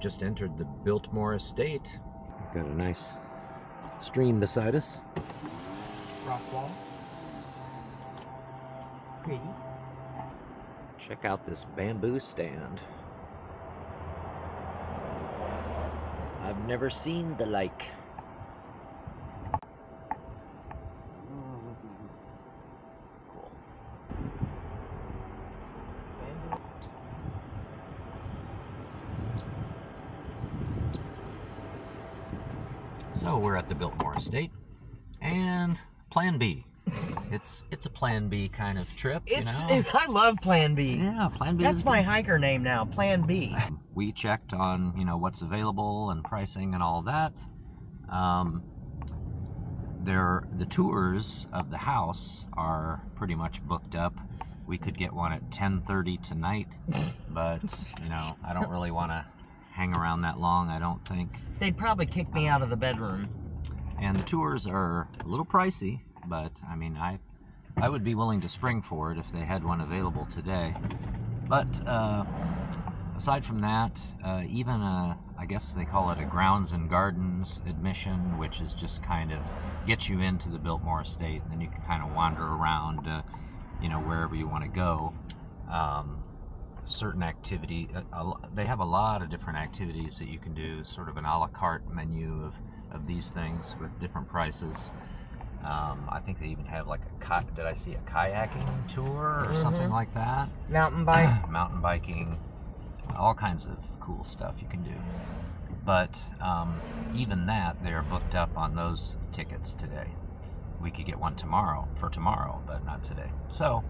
just entered the Biltmore Estate. We've got a nice stream beside us. Rock wall. Pretty. Check out this bamboo stand. I've never seen the like. Cool. So we're at the Biltmore Estate, and Plan B. It's a Plan B kind of trip, you know? I love Plan B. Yeah, Plan B. That's my hiker name now, Plan B. We checked on, you know, what's available and pricing and all that. The tours of the house are pretty much booked up. We could get one at 10:30 tonight, but, you know, I don't really want to hang around that long, I don't think. They'd probably kick me out of the bedroom. And the tours are a little pricey, but I mean, I would be willing to spring for it if they had one available today. But aside from that, even I guess they call it a grounds and gardens admission, which is just kind of gets you into the Biltmore Estate, and then you can kind of wander around, you know, wherever you want to go. Certain activity, they have a lot of different activities that you can do, sort of an a la carte menu of these things with different prices. I think they even have like did I see a kayaking tour or something like that? Mountain bike. Mountain biking, all kinds of cool stuff you can do. But even that, they're booked up on those tickets today. We could get one for tomorrow, but not today. So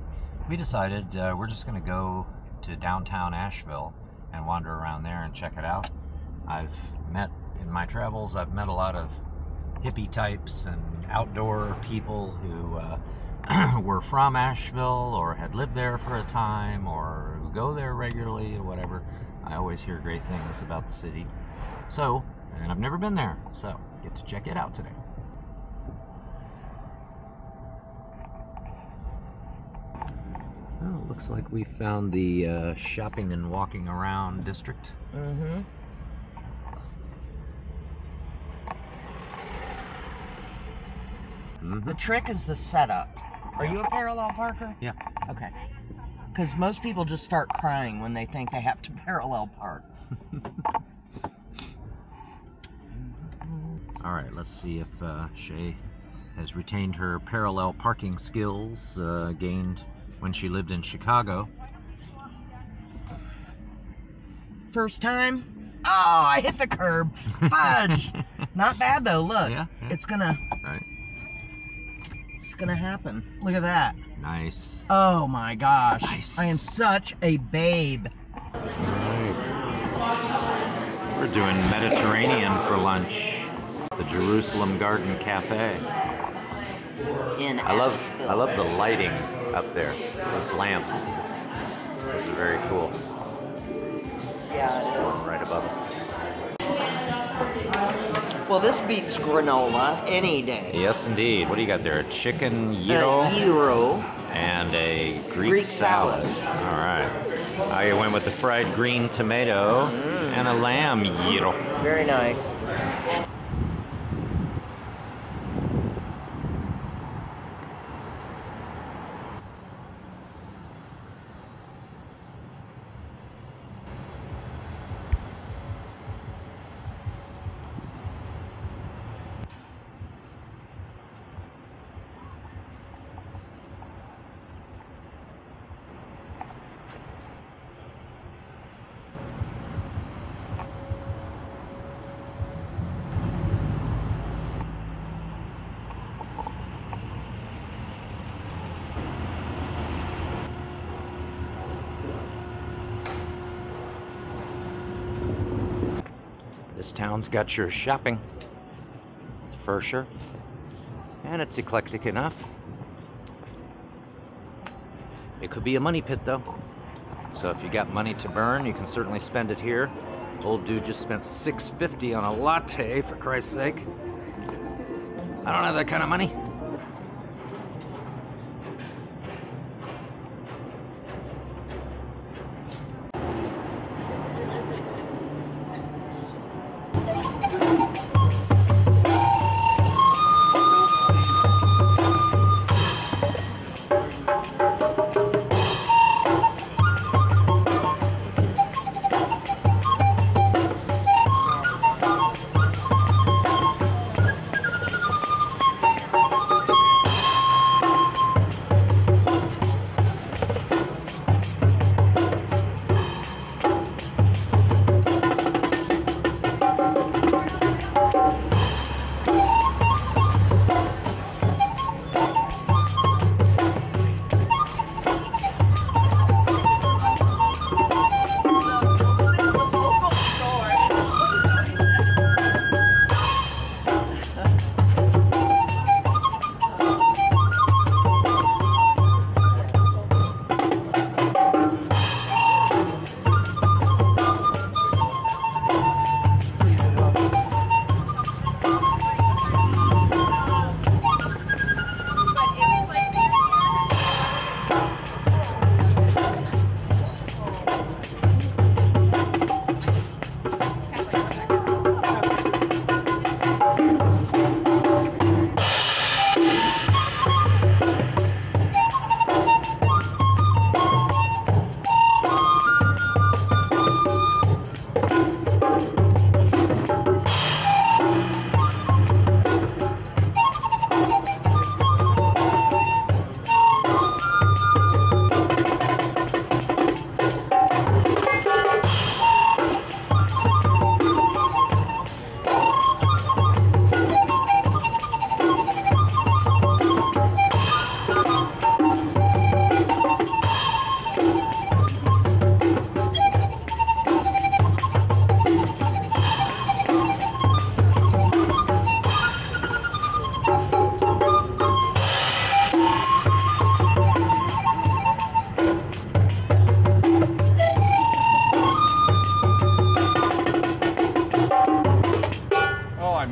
we decided we're just going to go to downtown Asheville and wander around there and check it out. In my travels, I've met a lot of hippie types and outdoor people who were from Asheville or had lived there for a time or who go there regularly or whatever. I always hear great things about the city. So, and I've never been there, so get to check it out today. Well, it looks like we found the shopping and walking around district. Mm-hmm. The trick is the setup. Are you a parallel parker? Yeah. Okay. Because most people just start crying when they think they have to parallel park. All right, let's see if Shay has retained her parallel parking skills gained when she lived in Chicago. First time? Oh, I hit the curb. Fudge! Not bad though, look. Yeah. It's gonna happen. Look at that. Nice. Oh my gosh. Nice. I am such a babe. All right. We're doing Mediterranean for lunch. The Jerusalem Garden Cafe. I love the lighting up there. Those lamps. Those are very cool. Yeah. Right above us. Well, this beats granola any day. Yes, indeed. What do you got there? A chicken gyro? Gyro. And a Greek salad. All right. I went with the fried green tomato and a lamb gyro. Very nice. This town's got your shopping, for sure. And it's eclectic enough. It could be a money pit, though. So if you got money to burn, you can certainly spend it here. Old dude just spent $6.50 on a latte, for Christ's sake. I don't have that kind of money.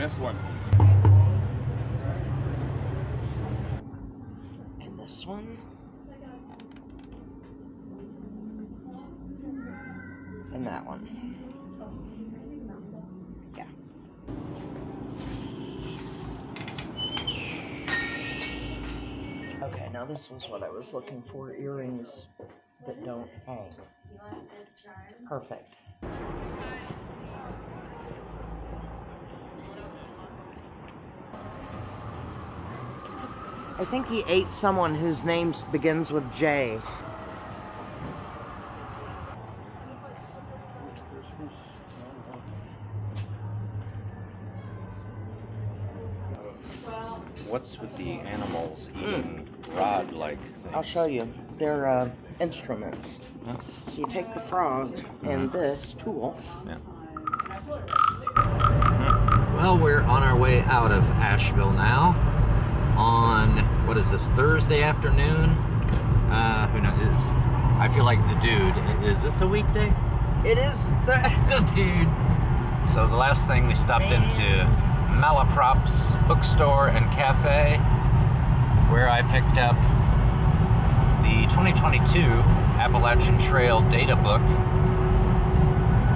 Last one. And this one. And that one. Yeah. Okay, now this was what I was looking for. Earrings that don't hang. Perfect. I think he ate someone whose name begins with J. What's with the animals eating rod-like things? I'll show you. They're instruments. Oh. So you take the frog and this tool. Yeah. Well, we're on our way out of Asheville now. On, what is this, Thursday afternoon? Who knows? I feel like the dude. Is this a weekday? It is the dude. So the last thing we stopped into Malaprop's bookstore and cafe, where I picked up the 2022 Appalachian Trail data book.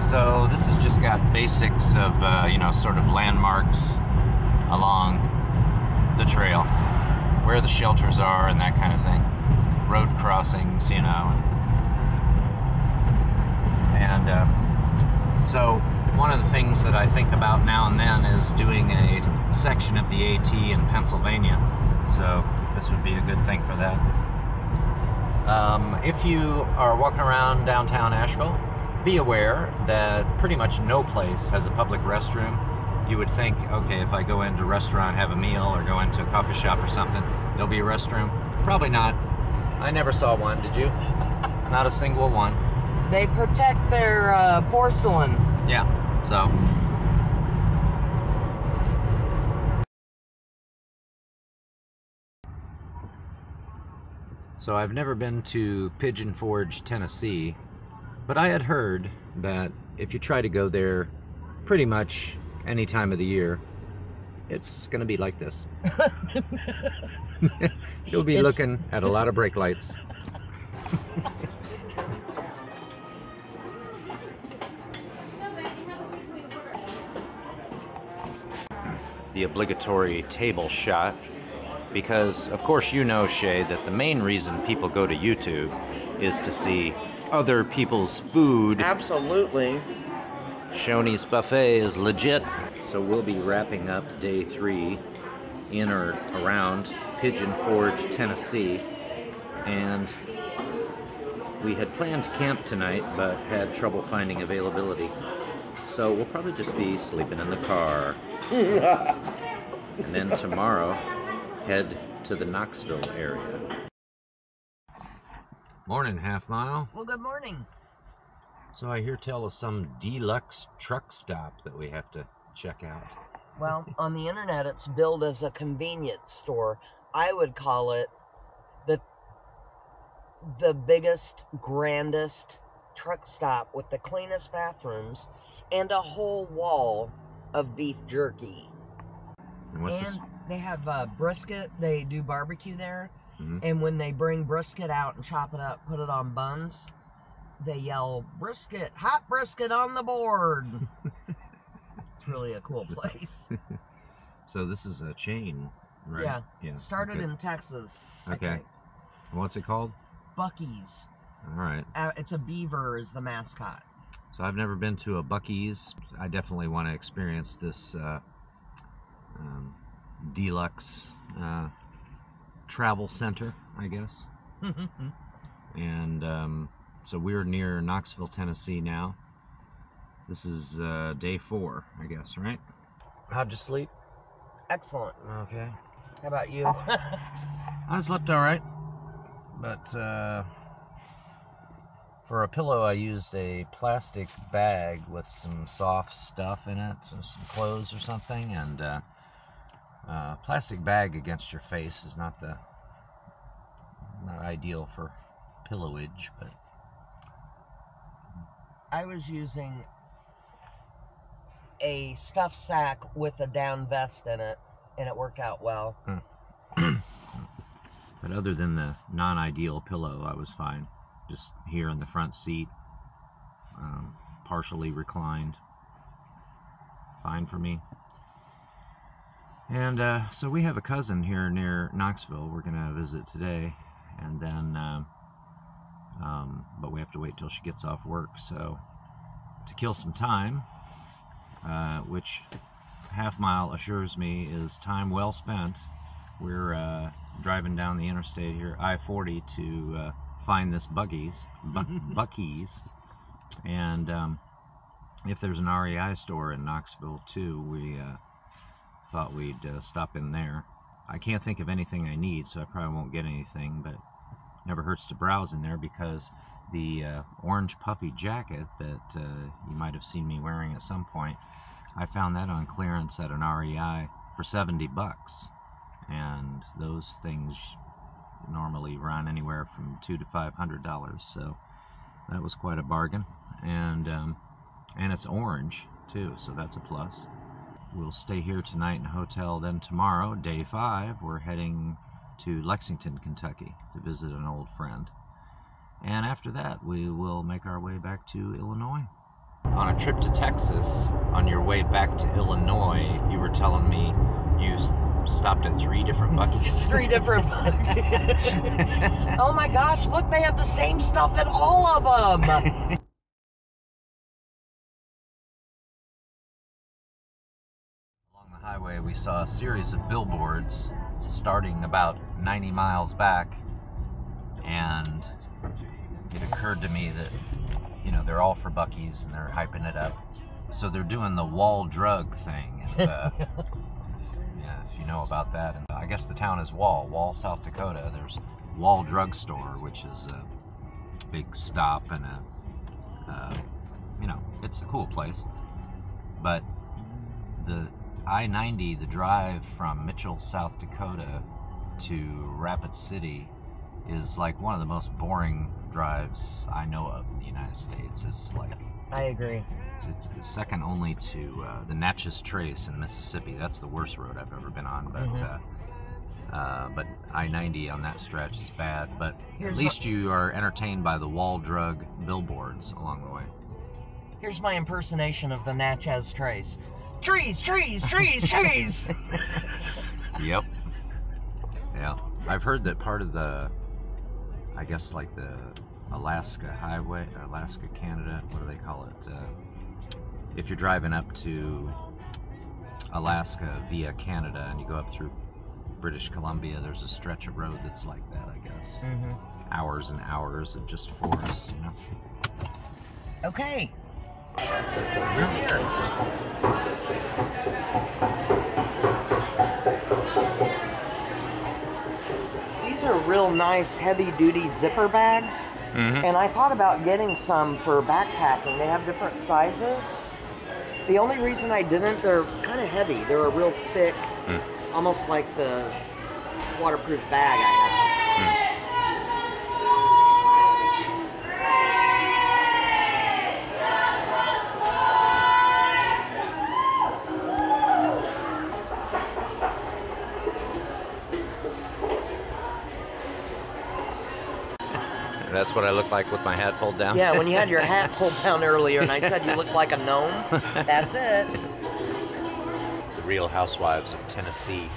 So this has just got basics of, you know, sort of landmarks along the trail, where the shelters are and that kind of thing. Road crossings, you know. And so one of the things that I think about now and then is doing a section of the AT in Pennsylvania. So this would be a good thing for that. If you are walking around downtown Asheville, be aware that pretty much no place has a public restroom. You would think, okay, if I go into a restaurant, have a meal, or go into a coffee shop or something, there'll be a restroom. Probably not. I never saw one, did you? Not a single one. They protect their porcelain. Yeah, so. So I've never been to Pigeon Forge, Tennessee, but I had heard that if you try to go there pretty much any time of the year, it's going to be like this. You'll be looking at a lot of brake lights. The obligatory table shot, because of course you know, Shay, that the main reason people go to YouTube is to see other people's food. Absolutely. Shoney's Buffet is legit. So we'll be wrapping up day 3 in or around Pigeon Forge, Tennessee. And we had planned to camp tonight, but had trouble finding availability. So we'll probably just be sleeping in the car. And then tomorrow, head to the Knoxville area. Morning, Half Mile. Well, good morning. So I hear tell of some deluxe truck stop that we have to check out. Well, on the internet, it's billed as a convenience store. I would call it the biggest, grandest truck stop with the cleanest bathrooms and a whole wall of beef jerky. And they have brisket. They do barbecue there. Mm-hmm. And when they bring brisket out and chop it up, put it on buns, they yell, "Brisket, hot brisket on the board." It's really a cool place. So this is a chain, right? Yeah. Started in Texas. Okay. What's it called? Buc-ee's. All right. It's a beaver is the mascot. So I've never been to a Buc-ee's. I definitely want to experience this deluxe travel center, I guess. And so we're near Knoxville, Tennessee now. This is day 4, I guess, right? How'd you sleep? Excellent. Okay. How about you? I slept all right, but for a pillow I used a plastic bag with some soft stuff in it, so some clothes or something, and plastic bag against your face is not ideal for pillowage, but I was using a stuffed sack with a down vest in it, and it worked out well. But other than the non-ideal pillow, I was fine. Just here in the front seat, partially reclined. Fine for me. And so we have a cousin here near Knoxville we're going to visit today, and then but we have to wait till she gets off work. So to kill some time, which half mile assures me is time well spent, we're driving down the interstate here, I-40, to find this Buc-ee's. And if there's an REI store in Knoxville too, we thought we'd stop in there. I can't think of anything I need, so I probably won't get anything, but never hurts to browse in there, because the orange puffy jacket that you might have seen me wearing at some point, I found that on clearance at an REI for $70, and those things normally run anywhere from $200 to $500, so that was quite a bargain. And it's orange too, so that's a plus. We'll stay here tonight in a hotel. Then tomorrow, day 5, we're heading to Lexington, Kentucky to visit an old friend. And after that, we will make our way back to Illinois. On a trip to Texas, on your way back to Illinois, you were telling me you stopped at 3 different Buc-ee's. 3 different Buc-ee's. Oh my gosh, look, they have the same stuff at all of them. Highway, we saw a series of billboards starting about 90 miles back, and it occurred to me that, you know, they're all for Buc-ee's and they're hyping it up, so they're doing the wall drug thing. And, yeah, if you know about that. And I guess the town is Wall, South Dakota. There's Wall Drug Store, which is a big stop and you know, it's a cool place. But the I-90, the drive from Mitchell, South Dakota to Rapid City, is like one of the most boring drives I know of in the United States. It's like, I agree. It's second only to the Natchez Trace in Mississippi. That's the worst road I've ever been on. But I-90 on that stretch is bad. But at least you are entertained by the wall drug billboards along the way. Here's my impersonation of the Natchez Trace. Trees, trees, trees, trees. Yep. Yeah. I've heard that part of the, I guess like the Alaska Highway, Alaska, Canada, what do they call it? If you're driving up to Alaska via Canada and you go up through British Columbia, there's a stretch of road that's like that, I guess. Hours and hours of just forest, you know. Okay. We're here. These are real nice heavy-duty zipper bags, and I thought about getting some for backpacking. They have different sizes. The only reason I didn't, they're kind of heavy. They're a real thick, almost like the waterproof bag I have. That's what I look like with my hat pulled down? Yeah, when you had your hat pulled down earlier and I said you looked like a gnome, that's it. The Real Housewives of Tennessee.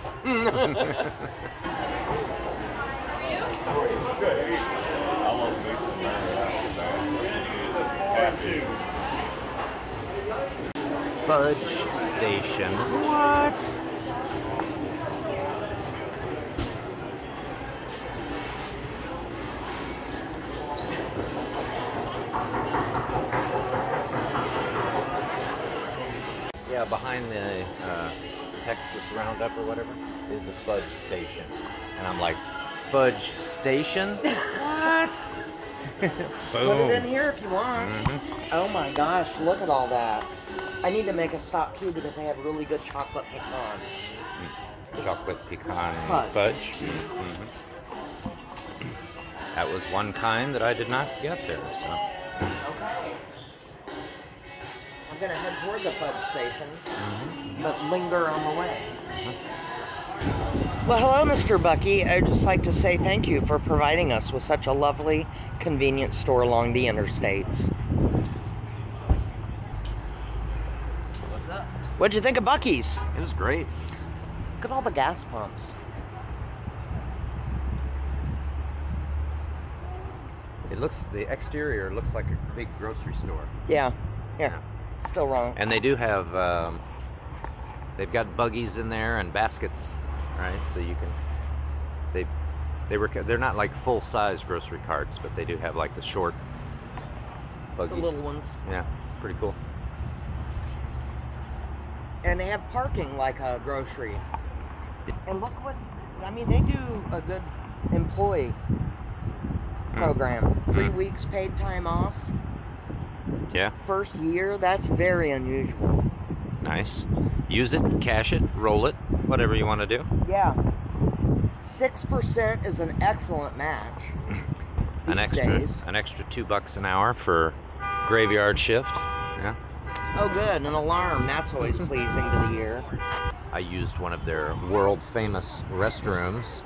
Fudge Station. What? Yeah, behind the Texas Roundup or whatever is the Fudge Station. And I'm like, Fudge Station? What? Boom. Put it in here if you want. Oh my gosh, look at all that. I need to make a stop too because they have really good chocolate pecan. Chocolate pecan fudge. That was one kind that I did not get there, so. Okay. I'm gonna head toward the fudge station, but linger on the way. Well, hello, Mr. Buc-ee. I'd just like to say thank you for providing us with such a lovely, convenient store along the interstates. What's up? What'd you think of Buc-ee's? It was great. Look at all the gas pumps. It looks, the exterior looks like a big grocery store. Yeah. Here. Still wrong. And they do have, they've got buggies in there and baskets, right? So you can, they're not like full-size grocery carts, but they do have like the short buggies. The little ones. Yeah, pretty cool. And they have parking like a grocery. And look what, I mean, they do a good employee program. 3 weeks paid time off. Yeah. First year, that's very unusual. Nice. Use it, cash it, roll it, whatever you want to do. Yeah. 6% is an excellent match. An extra $2 an hour for graveyard shift. Yeah. Oh, good. An alarm. That's always pleasing to the ear. I used one of their world famous restrooms.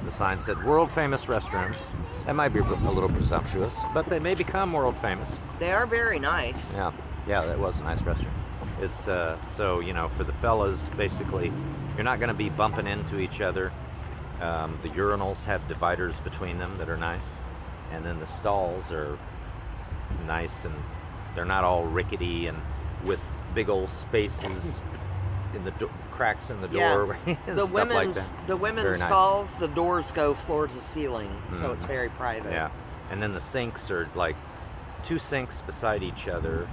The sign said world famous restrooms. That might be a little presumptuous, but they may become world famous. They are very nice. Yeah, that was a nice restroom. It's so, you know, for the fellas, basically, you're not going to be bumping into each other. The urinals have dividers between them that are nice, and then the stalls are nice, and they're not all rickety and with big old spaces in the cracks in the door. Yeah. The women's like the women's stalls, nice. The doors go floor to ceiling, so it's very private. Yeah, and then the sinks are like 2 sinks beside each other,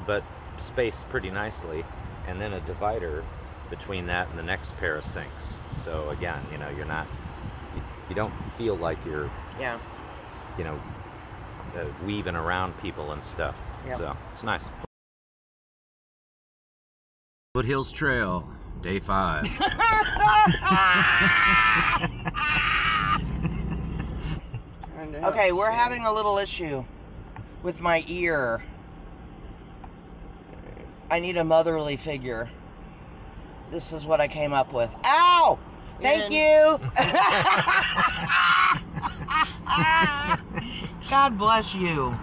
but spaced pretty nicely, and then a divider between that and the next pair of sinks. So again, you know, you're not, you don't feel like you're, you know, weaving around people and stuff. Yep. So it's nice. Foothills Trail, day 5. Okay, we're having a little issue with my ear. I need a motherly figure. This is what I came up with. Ow! Thank you! God bless you.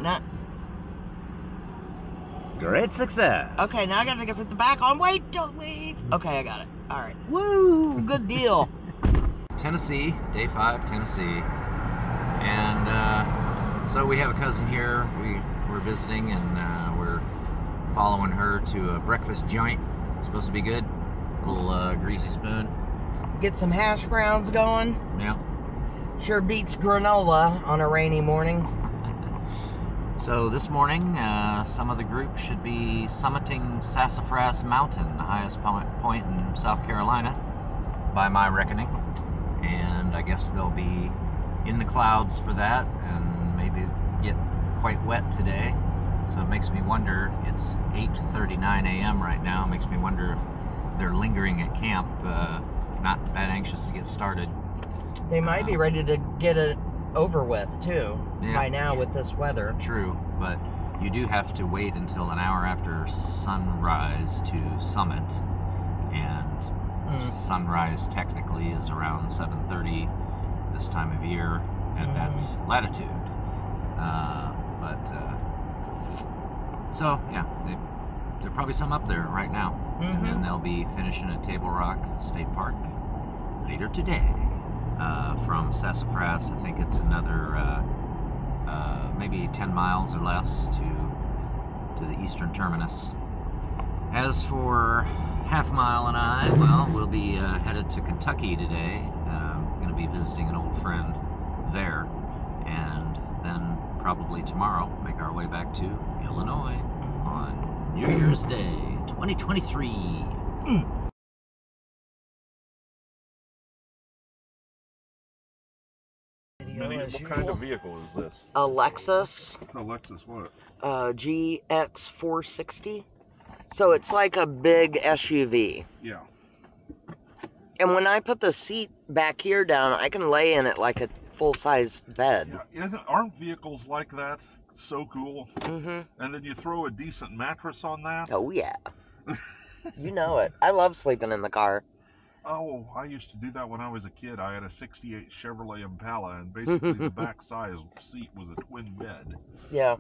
Not. Great success. Okay, now I gotta put the back on. Wait, don't leave. Okay, I got it. All right. Woo! Good deal. Tennessee, day 5, Tennessee. And so we have a cousin here. We're visiting, and we're following her to a breakfast joint. It's supposed to be good. A little greasy spoon. Get some hash browns going. Yeah. Sure beats granola on a rainy morning. So this morning, some of the group should be summiting Sassafras Mountain, the highest point in South Carolina, by my reckoning. And I guess they'll be in the clouds for that, and maybe get quite wet today. So it makes me wonder, it's 8:39 a.m. right now, it makes me wonder if they're lingering at camp, not that anxious to get started. They might be ready to get it over with, too, by now with this weather. True, but you do have to wait until an hour after sunrise to summit, and sunrise technically is around 7:30 this time of year at that latitude. So yeah, there are probably some up there right now, and then they'll be finishing at Table Rock State Park later today. From Sassafras, I think it's another maybe 10 miles or less to the eastern terminus. As for Half Mile and I, well, we'll be headed to Kentucky today. Going to be visiting an old friend there, and then probably tomorrow make our way back to Illinois on New Year's Day 2023. What kind of vehicle is this? A Lexus. A Lexus what? GX460. So it's like a big SUV. Yeah. And when I put the seat back here down, I can lay in it like a full-size bed. Yeah. Aren't vehicles like that So cool. Mm-hmm. And then you throw a decent mattress on that. Oh, yeah. You know it. I love sleeping in the car. Oh, I used to do that when I was a kid. I had a 68 Chevrolet Impala, and basically the back side seat was a twin bed. Yeah.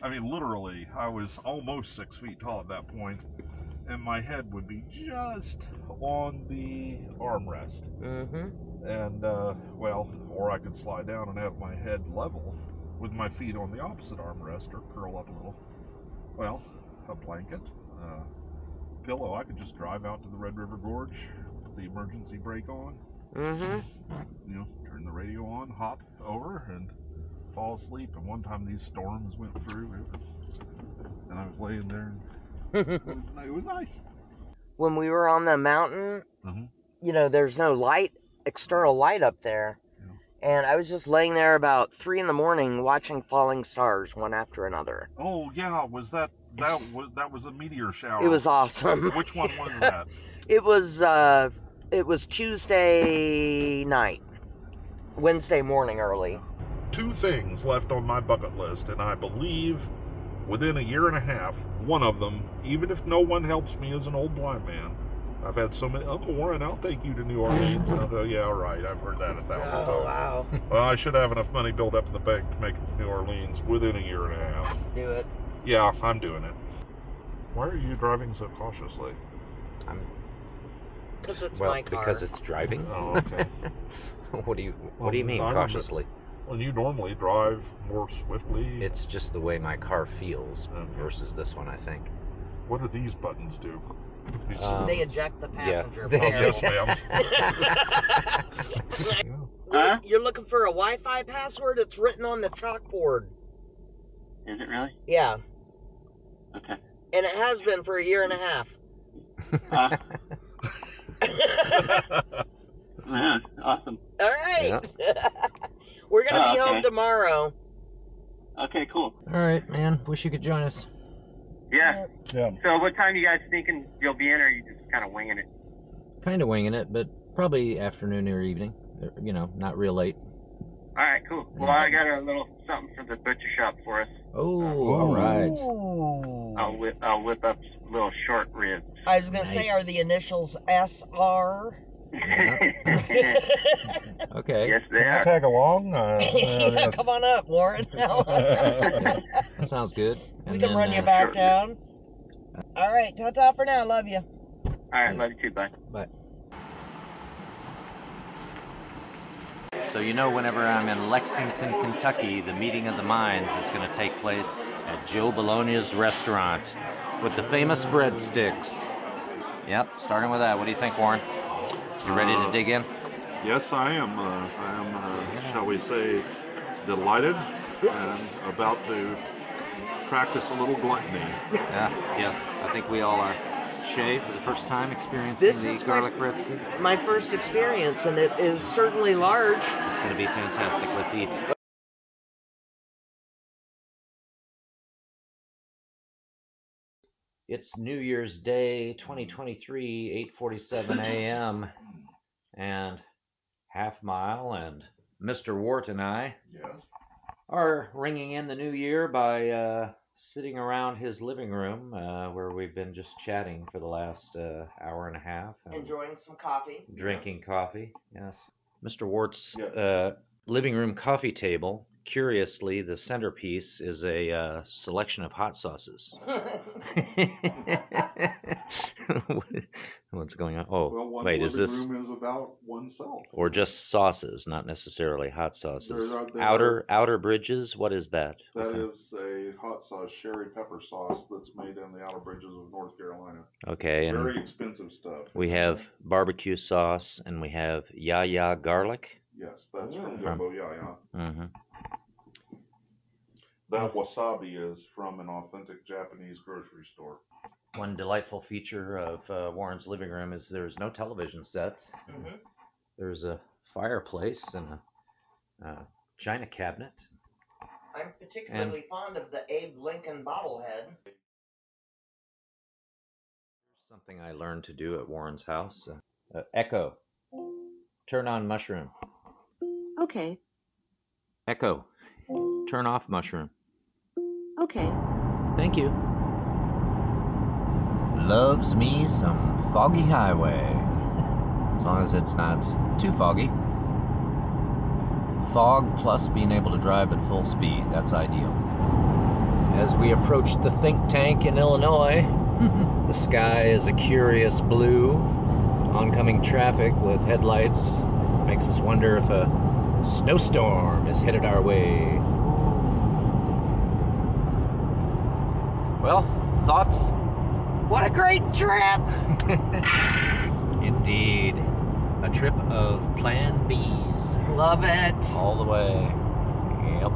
I mean, literally, I was almost 6 feet tall at that point, and my head would be just on the armrest. Mm-hmm. And, well, or I could slide down and have my head level with my feet on the opposite armrest or curl up a little. Well, a blanket, pillow. I could just drive out to the Red River Gorge, put the emergency brake on, Mm-hmm. you know, turn the radio on, hop over, and fall asleep. And one time these storms went through, and I was laying there, and it was nice. When we were on the mountain, you know, there's no light, external light up there. And I was just laying there about 3 in the morning watching falling stars one after another. Oh yeah, was that was a meteor shower? It was awesome. Which one was that? It was Tuesday night, Wednesday morning early. 2 things left on my bucket list, and I believe within a year and a half, one of them, even if no one helps me as an old blind man. I've had so many, Uncle Warren, I'll take you to New Orleans. And I'll go, yeah, all right, I've heard that 1,000 times. Oh, wow. Well, I should have enough money built up in the bank to make it to New Orleans within a year and a half. Do it. Yeah, I'm doing it. Why are you driving so cautiously? Because it's my car. Because it's driving. Oh, okay. What do you mean cautiously? Well, you normally drive more swiftly. It's just the way my car feels versus this one, I think. What do these buttons do? They eject the passenger. Yeah. Yes, ma'am. You're looking for a Wi-Fi password? It's written on the chalkboard. Is it really? Yeah. Okay. And it has been for a year and a half. Yeah, awesome. All right. Yeah. We're going to be home tomorrow. Okay, cool. All right, man. Wish you could join us. Yeah. Yeah. So what time you guys thinking you'll be in, or are you just kind of winging it? Kind of winging it, but probably afternoon or evening. You know, not real late. All right, cool. Well, I got a little something from the butcher shop for us. Oh, all right. Ooh. I'll whip up little short ribs. I was going to say, are the initials SR? Okay. Yes, they are. Tag along. Yeah, come on up, Warren. That sounds good. We can run you back down. All right, ta-ta for now. Love you. All right, love you too. Bye. Bye. So you know, whenever I'm in Lexington, Kentucky, the meeting of the minds is going to take place at Joe Bologna's restaurant with the famous breadsticks. Yep, starting with that. What do you think, Warren? You ready to dig in? Yes, I am. Shall we say, delighted and about to practice a little gluttony. Yeah, yes, I think we all are. Shay, for the first time experiencing the garlic breadstick? My first experience, and it is certainly large. It's going to be fantastic. Let's eat. It's New Year's Day, 2023, 8:47 a.m. and Half Mile and Mr. Wart and I are ringing in the new year by sitting around his living room where we've been just chatting for the last hour and a half. Enjoying some coffee. Drinking coffee, yes. Mr. Wart's living room coffee table, curiously, the centerpiece is a selection of hot sauces. What's going on? Oh, Well, wait, is this... room is about oneself. Or just sauces, not necessarily hot sauces. There Outer Bridges, what is that? That is a hot sauce, sherry pepper sauce that's made in the Outer Bridges of North Carolina. Okay, and very expensive stuff. we have barbecue sauce, and we have ya garlic. Yes, that's from Jumbo Yaya. Mm-hmm. That wasabi is from an authentic Japanese grocery store. One delightful feature of Warren's living room is there's no television set. Mm-hmm. There's a fireplace and a china cabinet. I'm particularly fond of the Abe Lincoln bobblehead. Something I learned to do at Warren's house. Echo. Turn on mushroom. Okay. Echo. Turn off mushroom. Okay. Thank you. Loves me some foggy highway. As long as it's not too foggy. Fog plus being able to drive at full speed. That's ideal. As we approach the think tank in Illinois, the sky is a curious blue. Oncoming traffic with headlights makes us wonder if a snowstorm is headed our way. Well, thoughts? What a great trip! Indeed. A trip of Plan Bs. Love it. All the way. Yep.